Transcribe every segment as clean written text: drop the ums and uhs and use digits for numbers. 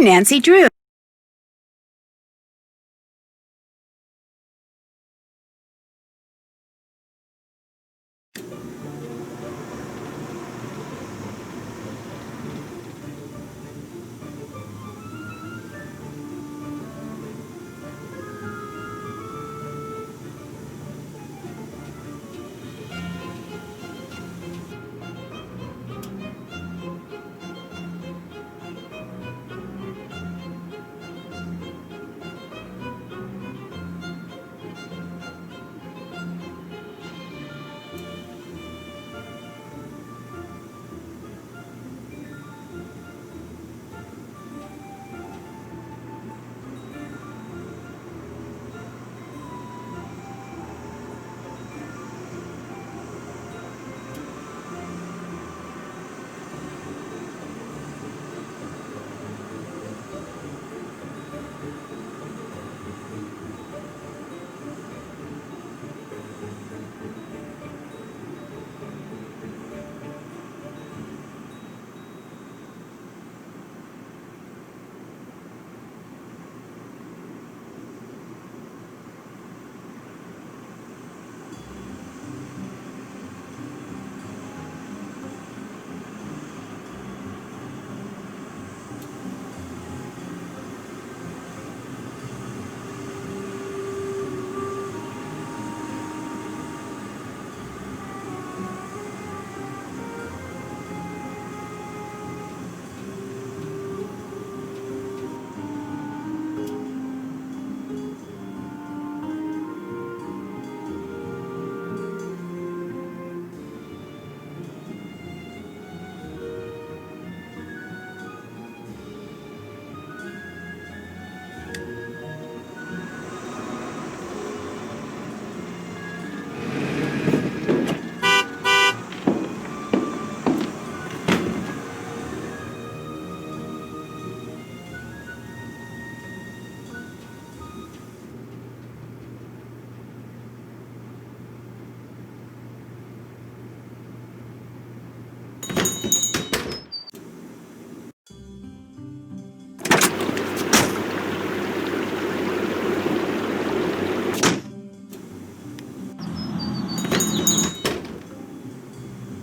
I'm Nancy Drew.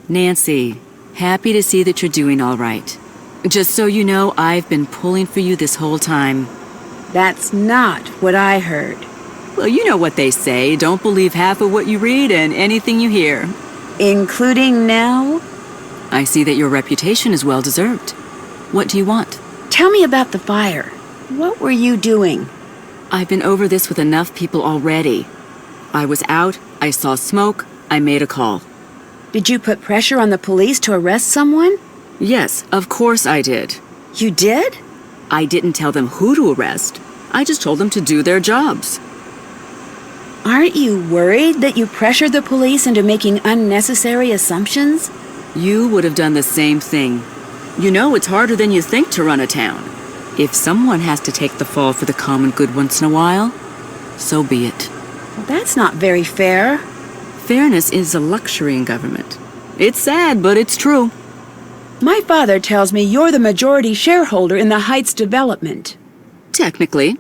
Nancy, happy to see that you're doing all right. Just so you know, I've been pulling for you this whole time. That's not what I heard. Well, you know what they say, don't believe half of what you read and anything you hear. Including now? I see that your reputation is well deserved. What do you want? Tell me about the fire. What were you doing? I've been over this with enough people already. I was out, I saw smoke, I made a call. Did you put pressure on the police to arrest someone? Yes, of course I did. You did? I didn't tell them who to arrest. I just told them to do their jobs. Aren't you worried that you pressured the police into making unnecessary assumptions? You would have done the same thing. You know it's harder than you think to run a town. If someone has to take the fall for the common good once in a while, so be it. Well, that's not very fair. Fairness is a luxury in government. It's sad, but it's true. My father tells me you're the majority shareholder in the Heights development. Technically,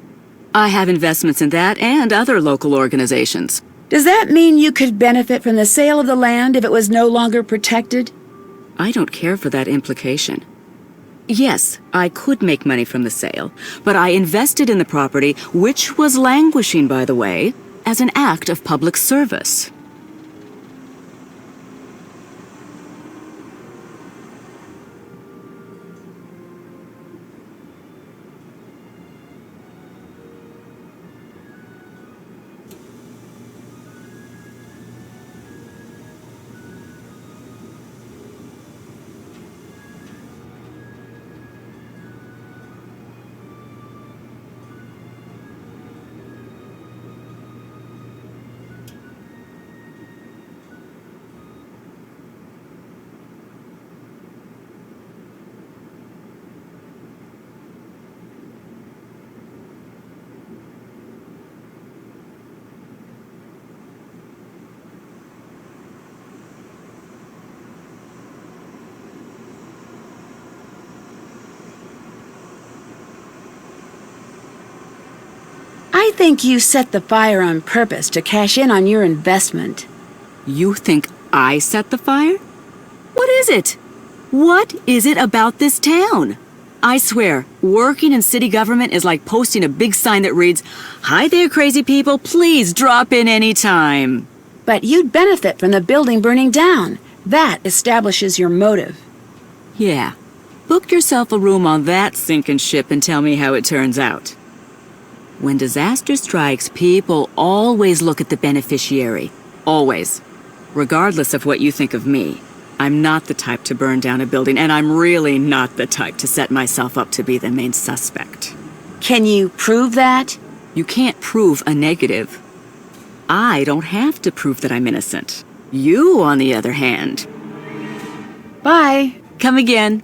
I have investments in that and other local organizations. Does that mean you could benefit from the sale of the land if it was no longer protected? I don't care for that implication. Yes, I could make money from the sale, but I invested in the property, which was languishing, by the way, as an act of public service. think you set the fire on purpose to cash in on your investment. You think I set the fire? What is it? What is it about this town? I swear, working in city government is like posting a big sign that reads, "Hi there, crazy people, please drop in any time." But you'd benefit from the building burning down. That establishes your motive. Yeah. Book yourself a room on that sinking ship and tell me how it turns out. When disaster strikes, people always look at the beneficiary. Always. Regardless of what you think of me. I'm not the type to burn down a building, and I'm really not the type to set myself up to be the main suspect. Can you prove that? You can't prove a negative. I don't have to prove that I'm innocent. You, on the other hand. Bye. Come again.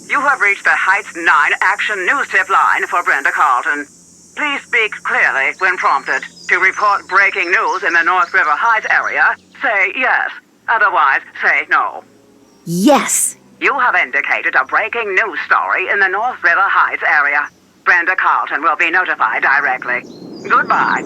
You have reached the Heights 9 Action News Tip line for Brenda Carlton. Please speak clearly when prompted. To report breaking news in the North River Heights area, say yes. Otherwise, say no. Yes. You have indicated a breaking news story in the North River Heights area. Brenda Carlton will be notified directly. Goodbye.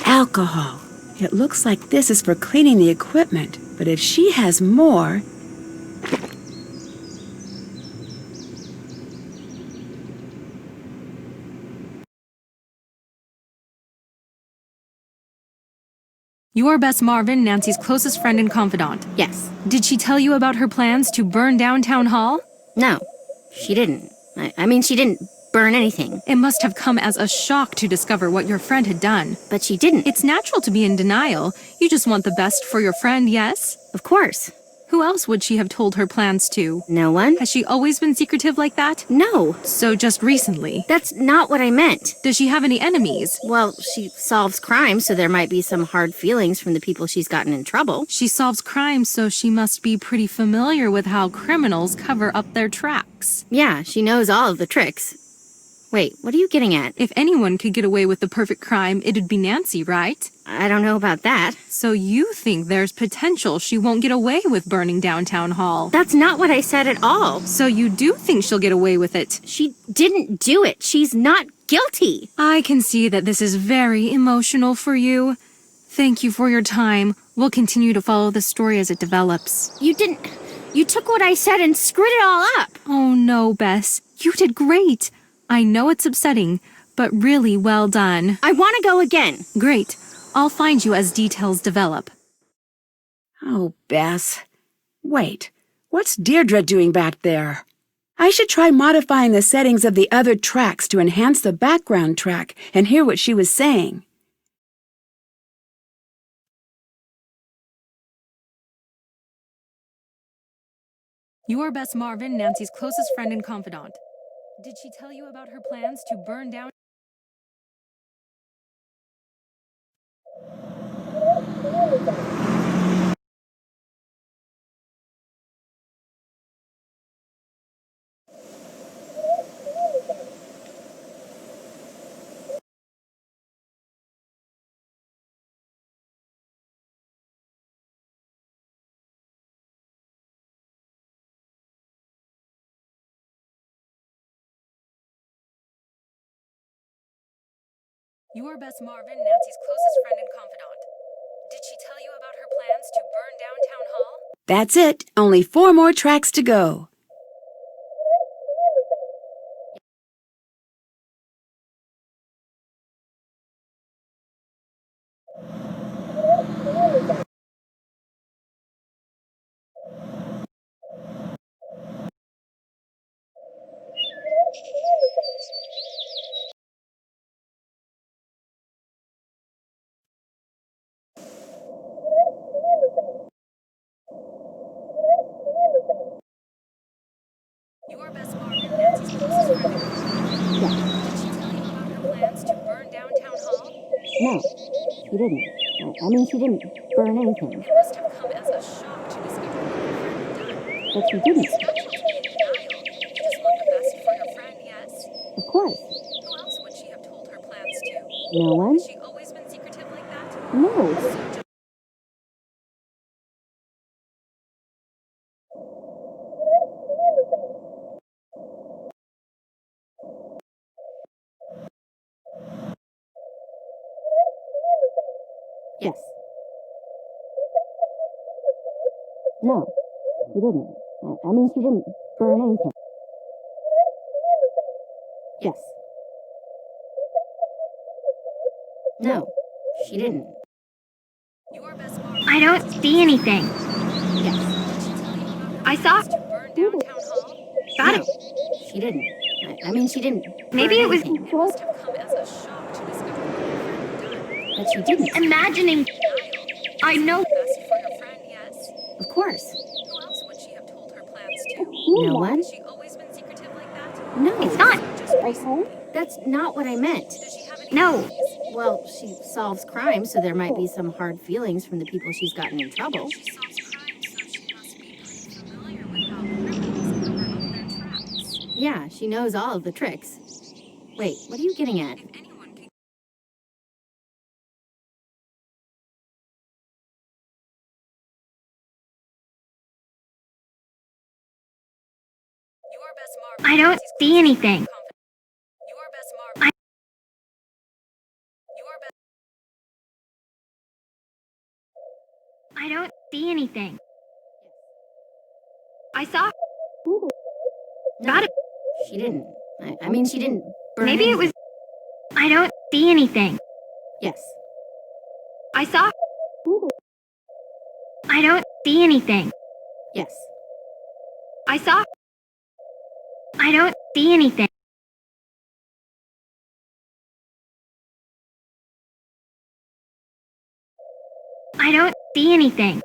Alcohol. It looks like this is for cleaning the equipment, but if she has more... You're Bess Marvin, Nancy's closest friend and confidant. Yes. Did she tell you about her plans to burn down Town Hall? No, she didn't. I mean, she didn't burn anything. It must have come as a shock to discover what your friend had done. But she didn't. It's natural to be in denial. You just want the best for your friend, yes? Of course. Who else would she have told her plans to? No one? Has she always been secretive like that? No. So just recently? That's not what I meant. Does she have any enemies? Well, she solves crimes, so there might be some hard feelings from the people she's gotten in trouble. She solves crimes, so she must be pretty familiar with how criminals cover up their tracks. Yeah, she knows all of the tricks. Wait, what are you getting at? If anyone could get away with the perfect crime, it'd be Nancy, right? I don't know about that. So you think there's potential she won't get away with burning down Town Hall? That's not what I said at all. So you do think she'll get away with it? She didn't do it. She's not guilty. I can see that this is very emotional for you. Thank you for your time. We'll continue to follow the story as it develops. You took what I said and screwed it all up. Oh no, Bess. You did great. I know it's upsetting, but really well done. I want to go again. Great. I'll find you as details develop. Oh, Bess. Wait, what's Deirdre doing back there? I should try modifying the settings of the other tracks to enhance the background track and hear what she was saying. You're Bess Marvin, Nancy's closest friend and confidant. Did she tell you about her plans to burn down? You're Bess Marvin, Nancy's closest friend and confidant. Did she tell you about her plans to burn down Town Hall? That's it. Only 4 more tracks to go. No, she didn't. I mean, she didn't burn anything. It must have come as a shock to discover what your friend had done. But she didn't. It's natural to be in denial. You just want the best for your friend, yes? Of course. Who else would she have told her plans to? No one? Has she always been secretive like that? No. Yes. No, she didn't. I mean, she didn't burn anything. Yes. No, she didn't. Your best Marvin. I don't see anything. Yes. Did she tell you about her I saw. plans to burn down town hall? Got No, it. she didn't. I mean, she didn't. Maybe burn it was anything. It must have come as a shock to discover what your friend had done. But she didn't. imagining. Denial. I know. The best for your friend, yes? Of course. Who else would she have told her plans to? No one? Has she always been secretive like that? No. It's not. Just recently? That's not what I meant. Does she have any No. enemies? Well, she solves crimes, so there might be some hard feelings from the people she's gotten in trouble. She solves crimes, so she must be pretty familiar with how criminals cover up their tracks. Yeah, she knows all of the tricks. Wait, what are you getting at? If anyone can... Your best Marvin. I don't Nancy's see closest anything. friend and Your best Marvin. Your best... I don't see anything. I saw. Got it. She didn't. I mean, she didn't burn Maybe it was. I don't see anything. Yes. I saw. I don't see anything. Yes. I saw. I don't see anything. I don't see anything.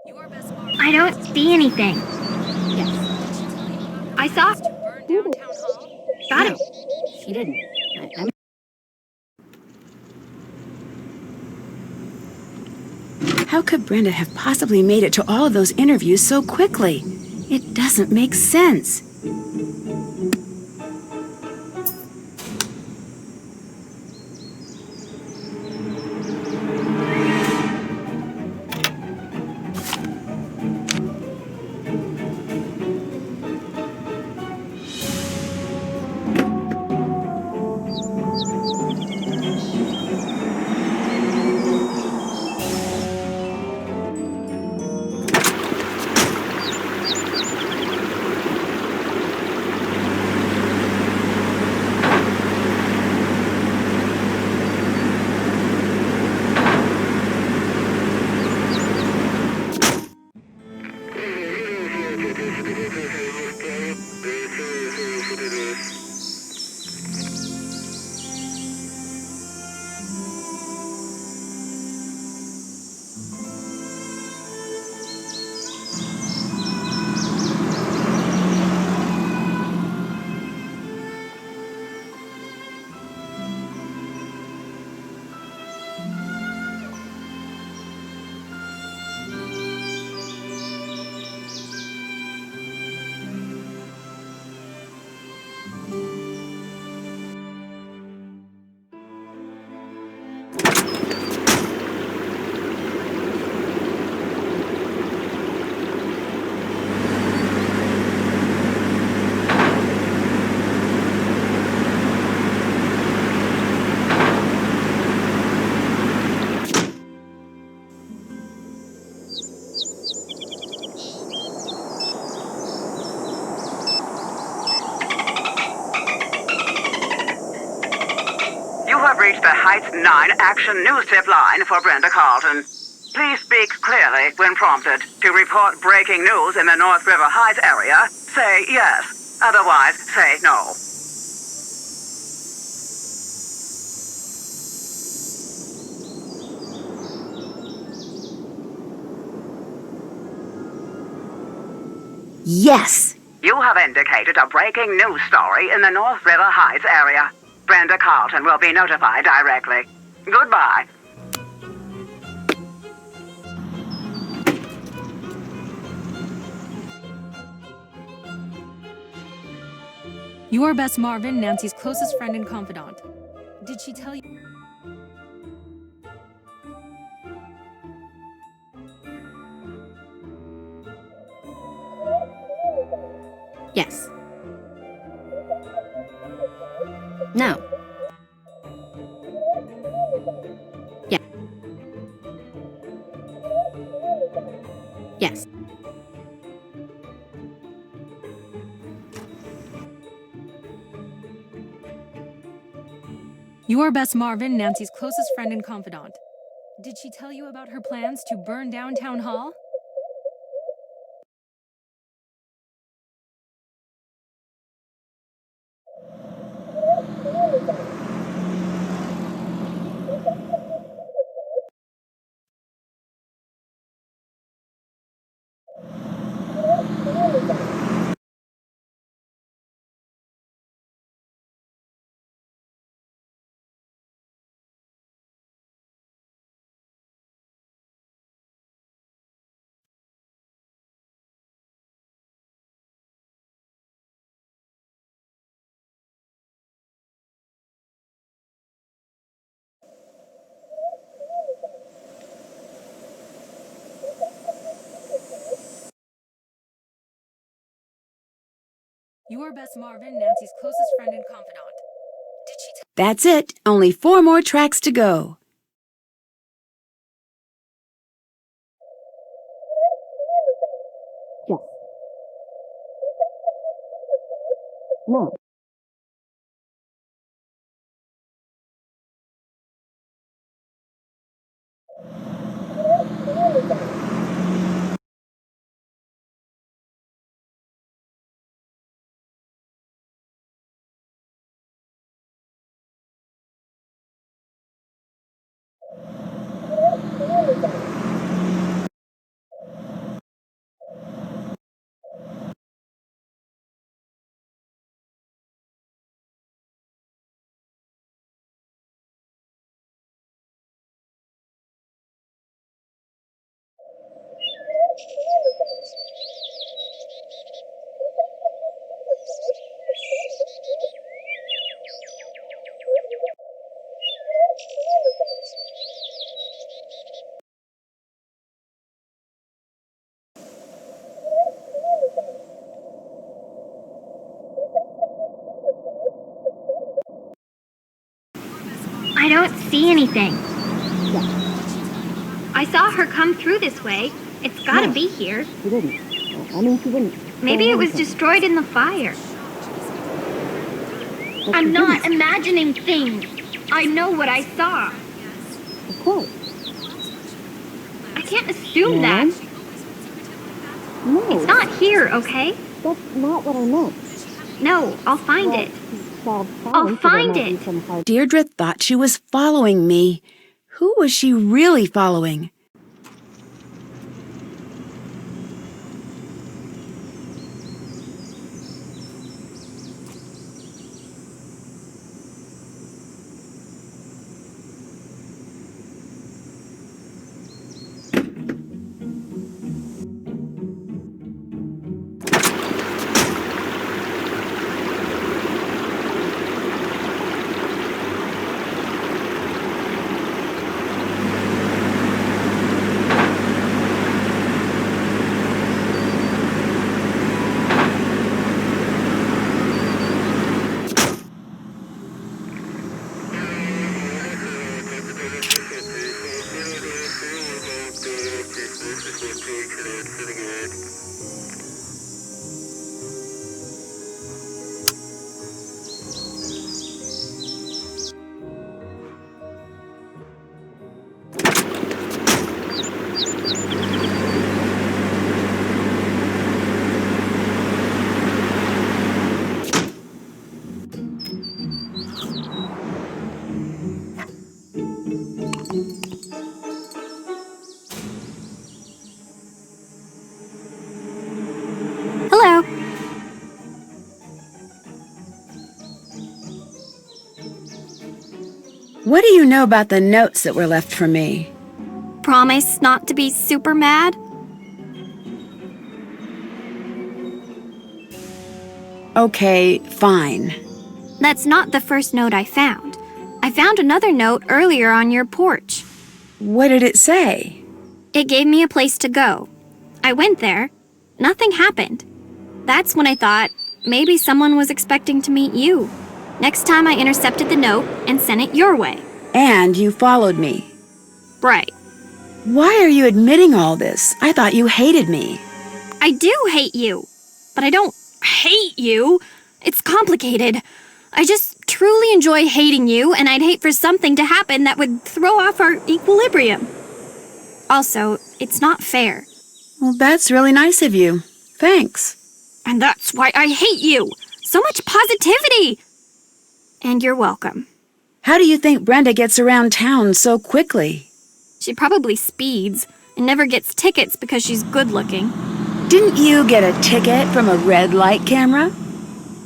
Your best Marvin. I don't see anything. Yes. Did she tell you about her I saw. plans to burn down town hall? Got No, it. she didn't. I mean, How could Brenda have possibly made it to all of those interviews so quickly? It doesn't make sense. have reached the Heights 9 Action News Tip line for Brenda Carlton. Please speak clearly when prompted. To report breaking news in the North River Heights area, say yes. Otherwise, say no. Yes! You have indicated a breaking news story in the North River Heights area. Brenda Carlton will be notified directly. Goodbye. Your best Marvin, Nancy's closest friend and confidant. Did she tell you? Yes. No. Yeah. Yes. Your best Marvin, Nancy's closest friend and confidant. Did she tell you about her plans to burn down Town Hall? Your best Marvin, Nancy's closest friend and confidant. Did she tell That's it. Only 4 more tracks to go. Yes. No. I don't see anything. I saw her come through this way. It's gotta be here. She didn't. I mean, she didn't. Maybe it was destroyed in the fire. I'm not imagining things. I know what I saw. Of course. I can't assume that. No. It's not here, okay? That's not what I meant. No, I'll find it. I'll find it. Deirdre thought she was following me. Who was she really following? What do you know about the notes that were left for me? Promise not to be super mad? Okay, fine. That's not the first note I found. I found another note earlier on your porch. What did it say? It gave me a place to go. I went there. Nothing happened. That's when I thought maybe someone was expecting to meet you. Next time I intercepted the note and sent it your way. And you followed me. Right. Why are you admitting all this? I thought you hated me. I do hate you. But I don't hate you. It's complicated. I just truly enjoy hating you, and I'd hate for something to happen that would throw off our equilibrium. Also, it's not fair. Well, that's really nice of you. Thanks. And that's why I hate you. So much positivity. And you're welcome. How do you think Brenda gets around town so quickly? She probably speeds and never gets tickets because she's good looking. Didn't you get a ticket from a red light camera?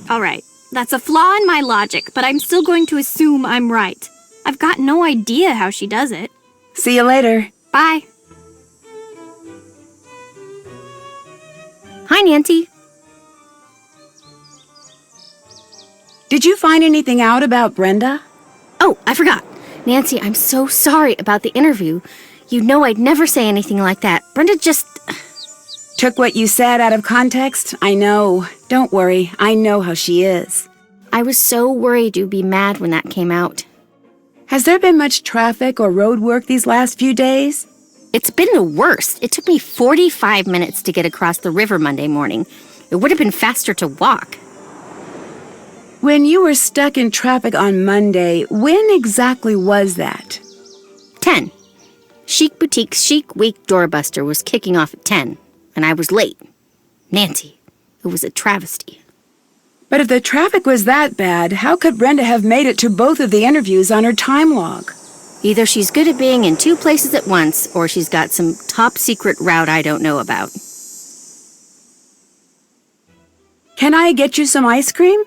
All right, that's a flaw in my logic, but I'm still going to assume I'm right. I've got no idea how she does it. See you later. Bye. Hi, Nancy. Did you find anything out about Brenda? Oh, I forgot. Nancy, I'm so sorry about the interview. You know I'd never say anything like that. Brenda just... Took what you said out of context? I know. Don't worry. I know how she is. I was so worried you'd be mad when that came out. Has there been much traffic or road work these last few days? It's been the worst. It took me 45 minutes to get across the river Monday morning. It would have been faster to walk. When you were stuck in traffic on Monday, when exactly was that? 10. Chic Boutique's Chic Week doorbuster was kicking off at 10, and I was late. Nancy, it was a travesty. But if the traffic was that bad, how could Brenda have made it to both of the interviews on her time log? Either she's good at being in two places at once, or she's got some top-secret route I don't know about. Can I get you some ice cream?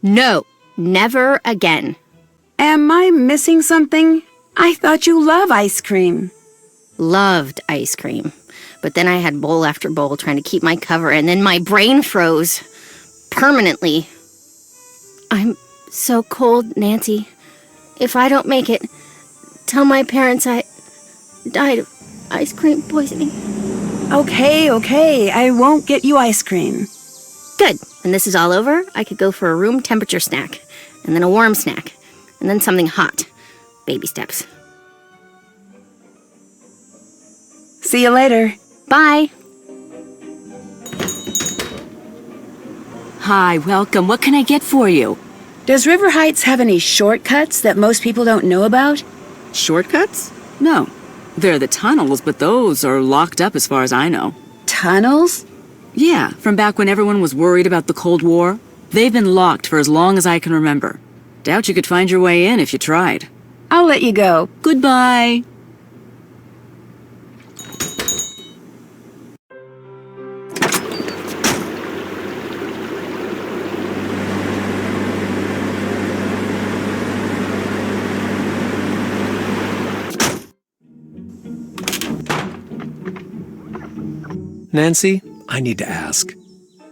No, never again. Am I missing something? I thought you love ice cream. Loved ice cream. But then I had bowl after bowl trying to keep my cover, and then my brain froze. Permanently. I'm so cold, Nancy. If I don't make it, tell my parents I died of ice cream poisoning. Okay, I won't get you ice cream. Good. When this is all over, I could go for a room temperature snack, and then a warm snack, and then something hot. Baby steps. See you later. Bye. Hi, welcome. What can I get for you? Does River Heights have any shortcuts that most people don't know about? Shortcuts? No. There are the tunnels, but those are locked up as far as I know. Tunnels? Yeah, from back when everyone was worried about the Cold War. They've been locked for as long as I can remember. Doubt you could find your way in if you tried. I'll let you go. Goodbye. Nancy, I need to ask.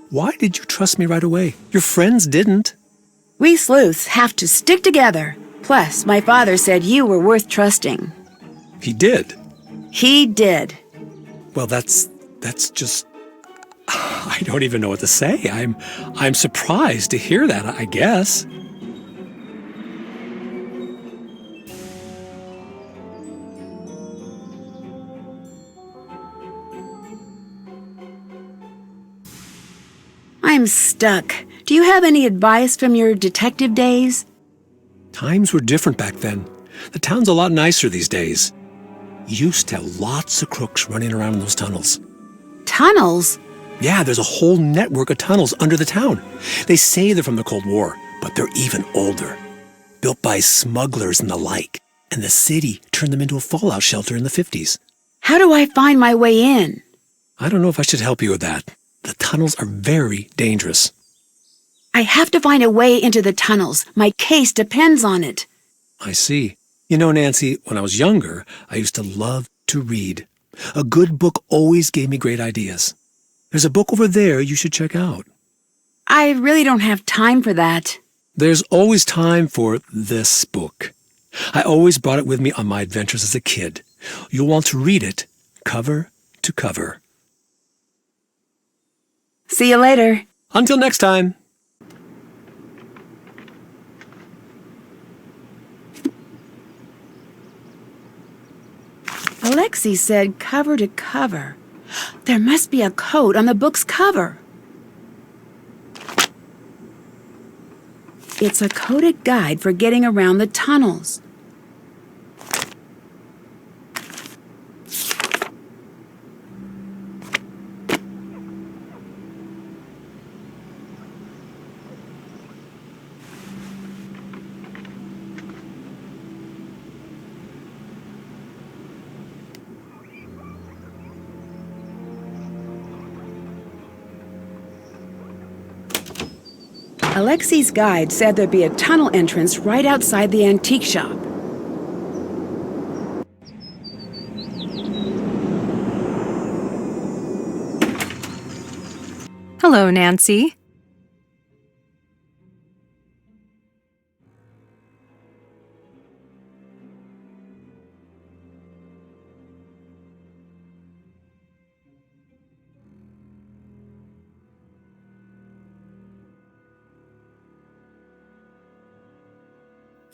Why did you trust me right away? Your friends didn't. We sleuths have to stick together. Plus, my father said you were worth trusting. He did. He did. Well, that's just... I don't even know what to say. I'm surprised to hear that, I guess. I'm stuck. Do you have any advice from your detective days? Times were different back then. The town's a lot nicer these days. You used to have lots of crooks running around in those tunnels. Tunnels? Yeah, there's a whole network of tunnels under the town. They say they're from the Cold War, but they're even older. Built by smugglers and the like. And the city turned them into a fallout shelter in the 50s. How do I find my way in? I don't know if I should help you with that. The tunnels are very dangerous. I have to find a way into the tunnels. My case depends on it. I see. You know, Nancy, when I was younger, I used to love to read. A good book always gave me great ideas. There's a book over there you should check out. I really don't have time for that. There's always time for this book. I always brought it with me on my adventures as a kid. You'll want to read it cover to cover. See you later. Until next time. Alexi said cover to cover. There must be a code on the book's cover. It's a coded guide for getting around the tunnels. Alexi's guide said there'd be a tunnel entrance right outside the antique shop. Hello, Nancy.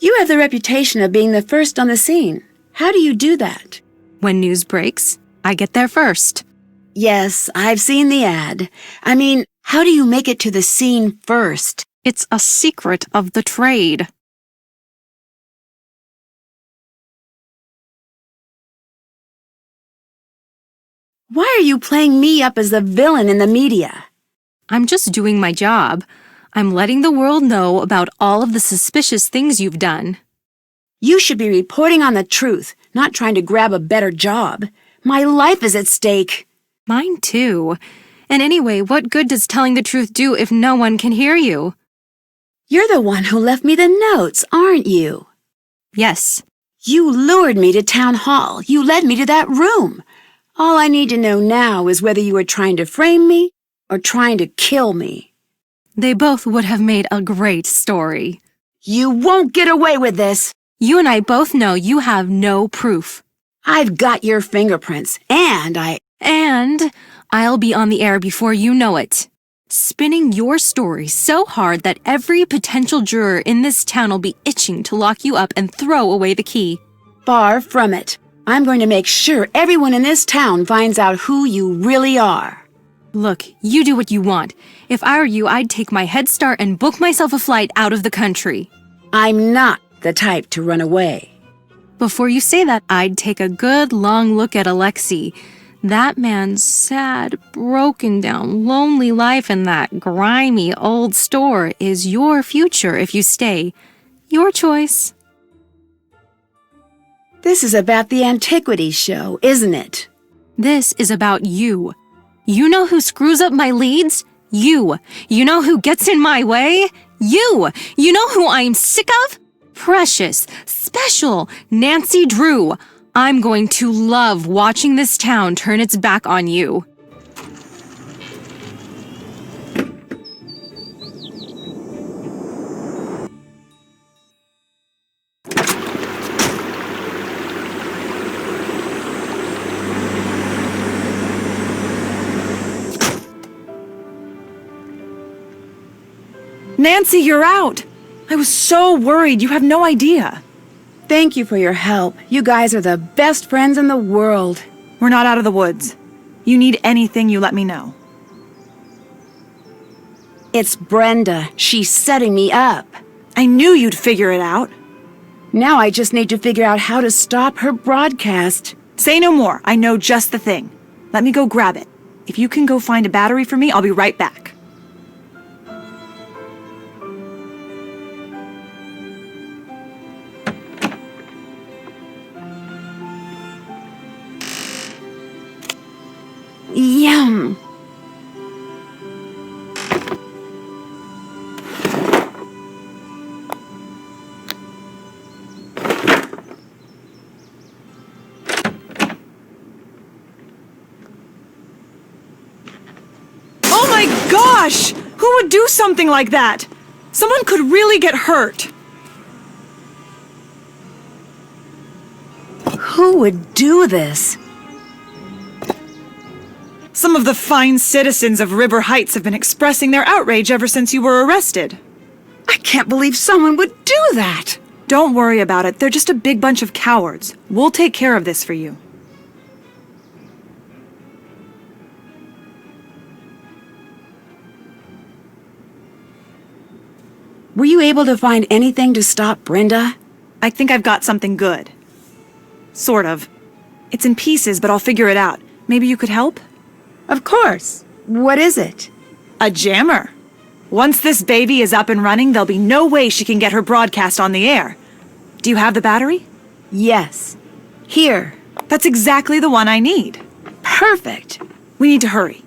You have the reputation of being the first on the scene. How do you do that? When news breaks, I get there first. Yes, I've seen the ad. I mean, how do you make it to the scene first? It's a secret of the trade. Why are you playing me up as the villain in the media? I'm just doing my job. I'm letting the world know about all of the suspicious things you've done. You should be reporting on the truth, not trying to grab a better job. My life is at stake. Mine too. And anyway, what good does telling the truth do if no one can hear you? You're the one who left me the notes, aren't you? Yes. You lured me to town hall. You led me to that room. All I need to know now is whether you were trying to frame me or trying to kill me. They both would have made a great story. You won't get away with this. You and I both know you have no proof. I've got your fingerprints, and I'll be on the air before you know it. Spinning your story so hard that every potential juror in this town will be itching to lock you up and throw away the key. Far from it. I'm going to make sure everyone in this town finds out who you really are. Look, you do what you want. If I were you, I'd take my head start and book myself a flight out of the country. I'm not the type to run away. Before you say that, I'd take a good long look at Alexi. That man's sad, broken down, lonely life in that grimy old store is your future if you stay. Your choice. This is about the antiquities show, isn't it? This is about you. You know who screws up my leads? You. You know who gets in my way? You. You know who I'm sick of? Precious, special Nancy Drew. I'm going to love watching this town turn its back on you. Nancy, you're out! I was so worried, you have no idea. Thank you for your help. You guys are the best friends in the world. We're not out of the woods. You need anything, you let me know. It's Brenda. She's setting me up. I knew you'd figure it out. Now I just need to figure out how to stop her broadcast. Say no more. I know just the thing. Let me go grab it. If you can go find a battery for me, I'll be right back. Yum! gosh! Who would do something like that? Someone could really get hurt. Who would do this? Some of the fine citizens of River Heights have been expressing their outrage ever since you were arrested. I can't believe someone would do that. Don't worry about it. They're just a big bunch of cowards. We'll take care of this for you. Were you able to find anything to stop Brenda? I think I've got something good. Sort of. It's in pieces, but I'll figure it out. Maybe you could help? Of course. What is it? A jammer. Once this baby is up and running, there'll be no way she can get her broadcast on the air. Do you have the battery? Yes. Here. That's exactly the one I need. Perfect. We need to hurry.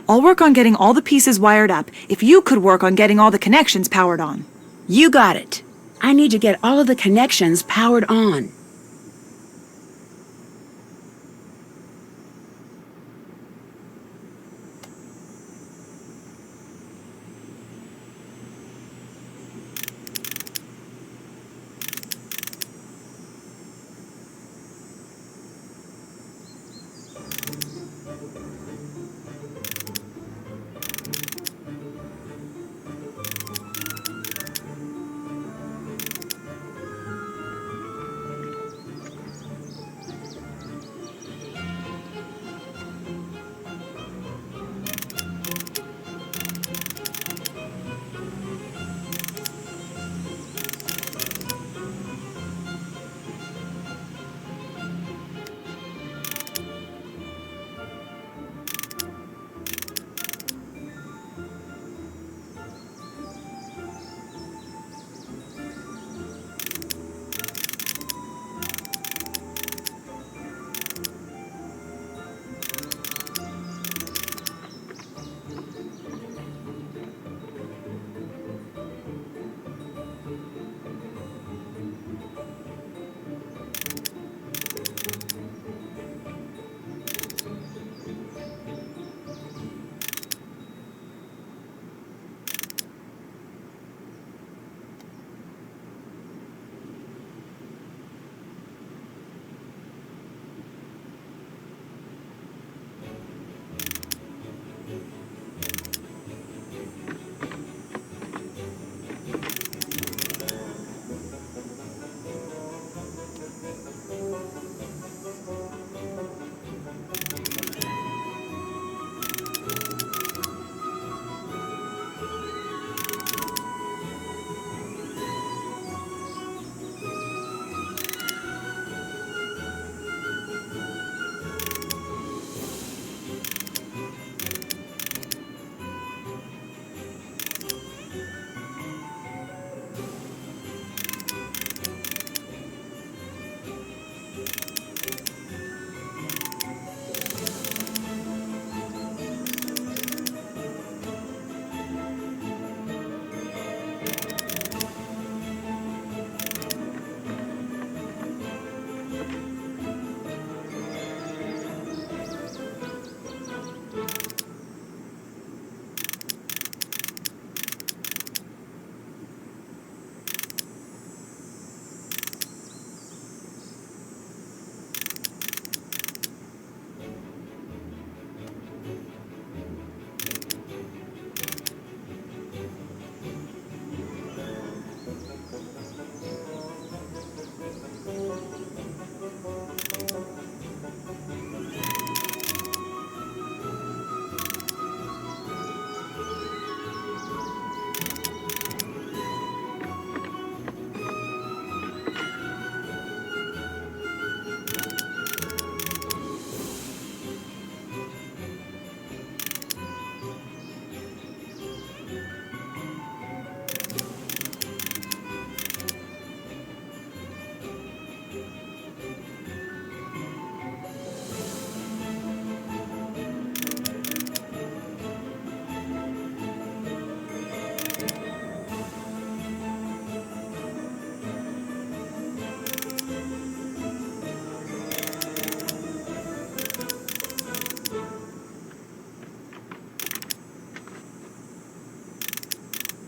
I'll work on getting all the pieces wired up if you could work on getting all the connections powered on. You got it. I need to get all of the connections powered on.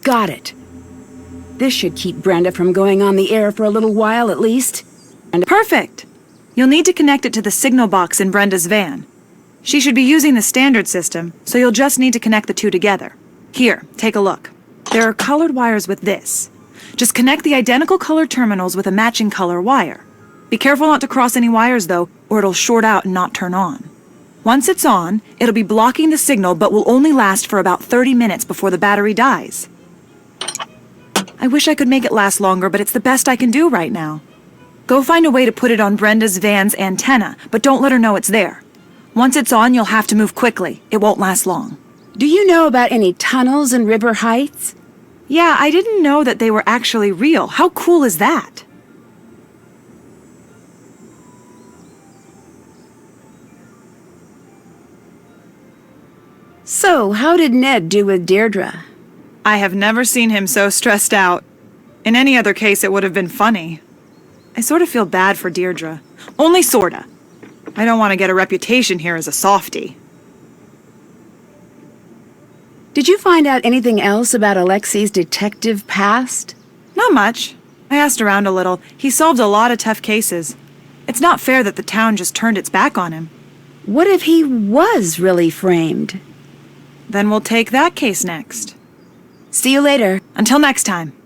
Got it. This should keep Brenda from going on the air for a little while at least. Perfect! You'll need to connect it to the signal box in Brenda's van. She should be using the standard system, so you'll just need to connect the two together. Here, take a look. There are colored wires with this. Just connect the identical colored terminals with a matching color wire. Be careful not to cross any wires though, or it'll short out and not turn on. Once it's on, it'll be blocking the signal but will only last for about 30 minutes before the battery dies. I wish I could make it last longer, but it's the best I can do right now. Go find a way to put it on Brenda's van's antenna, but don't let her know it's there. Once it's on, you'll have to move quickly. It won't last long. Do you know about any tunnels in River Heights? Yeah, I didn't know that they were actually real. How cool is that? So, how did Ned do with Deirdre? I have never seen him so stressed out. In any other case, it would have been funny. I sort of feel bad for Deirdre. Only sorta. I don't want to get a reputation here as a softie. Did you find out anything else about Alexi's detective past? Not much. I asked around a little. He solved a lot of tough cases. It's not fair that the town just turned its back on him. What if he was really framed? Then we'll take that case next. See you later. Until next time.